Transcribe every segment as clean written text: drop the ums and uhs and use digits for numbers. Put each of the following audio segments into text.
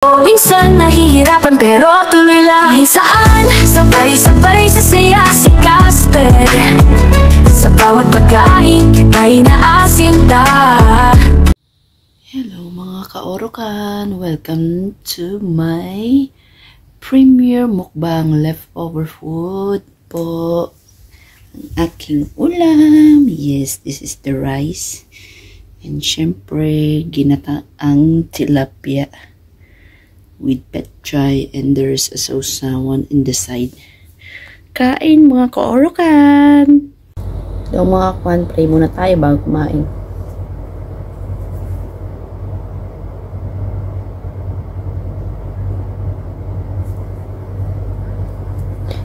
Minsan nahihirapan pero tuloy lang. Saan sabay-sabay sa saya si Casper. Sa bawat pagkain kita'y naasinta. Hello mga ka-orokan! Welcome to my premiere mukbang leftover food po. Ang aking ulam. Yes, this is the rice. And syempre, ginataang tilapia with petchay, and there's a sausawan in the side. Kain mga ka-orokan! So mga kwan, pray muna tayo bago kumain.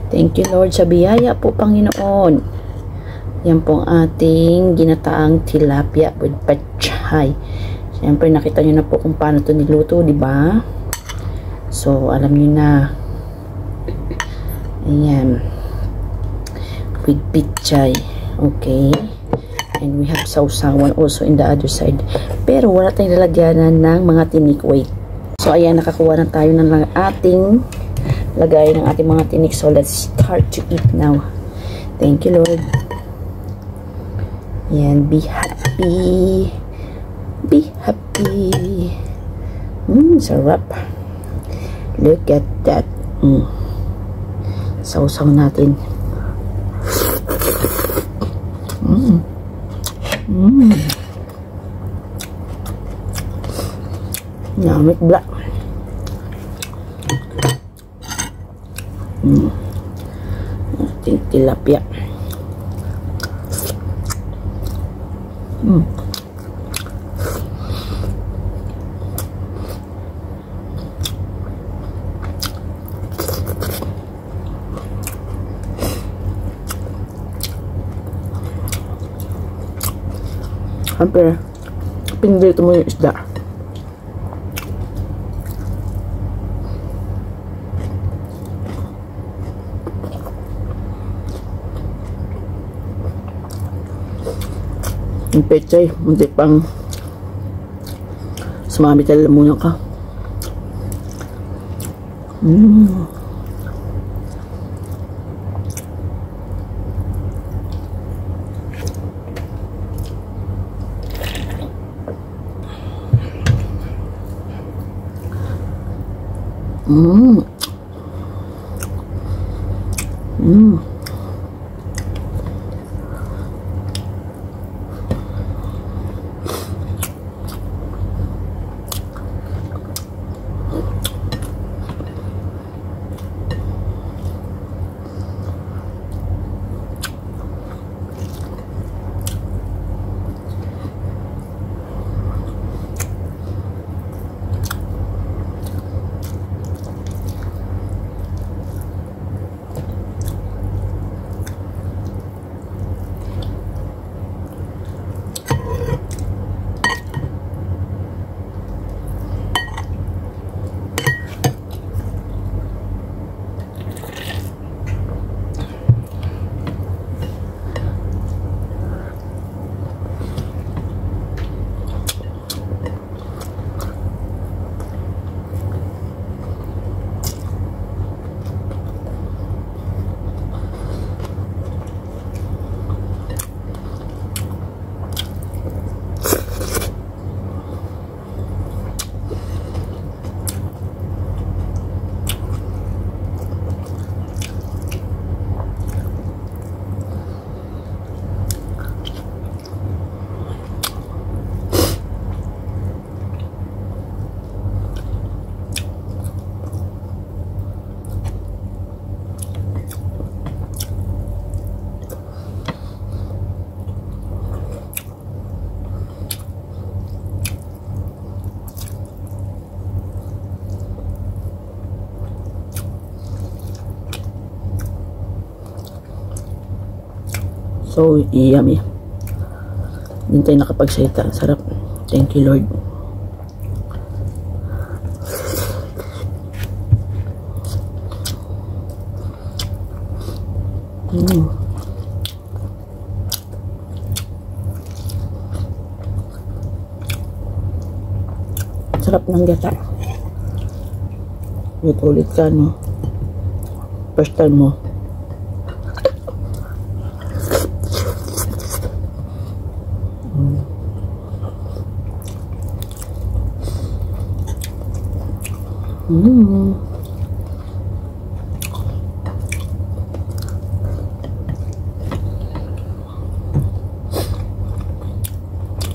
Thank you Lord sa biyaya po Panginoon. Yan po ang ating ginataang tilapia with petchay. Siyempre nakita nyo na po kung paano ito niluto, di ba? So, alam niyo na. Ayan. With petchay. Okay. And we have sausawan also in the other side. Pero wala tayong lalagyanan ng mga tinik. Wait. So, ayan. Nakakuha na tayo ng ating lagay ng ating mga tinik. So, let's start to eat now. Thank you, Lord. Ayan. Be happy. Be happy. Sarap. Look at that. Sausaw natin. Yummy black. Ating tilapia. Siyempre, pinilito mo yung isda. Yung pechay, munti pang sumami talaga muna ka. So, yummy. Hindi tayo nakapagsalita. Sarap. Thank you, Lord. Sarap ng gata. Ulit ka, no? First time mo.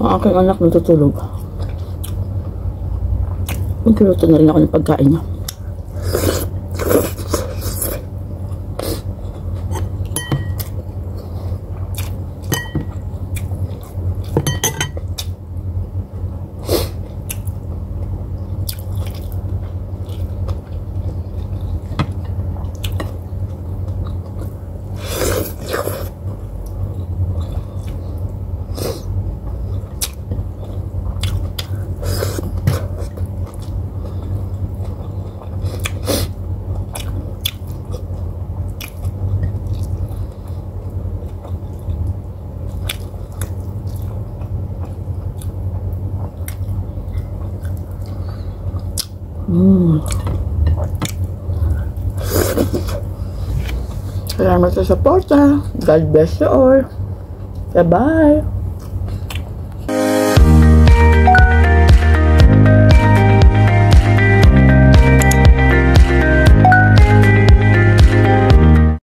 Ang aking anak natutulog. Magluto na rin ako ng pagkain niya. Salamat sa suporta. God bless you all. Bye-bye.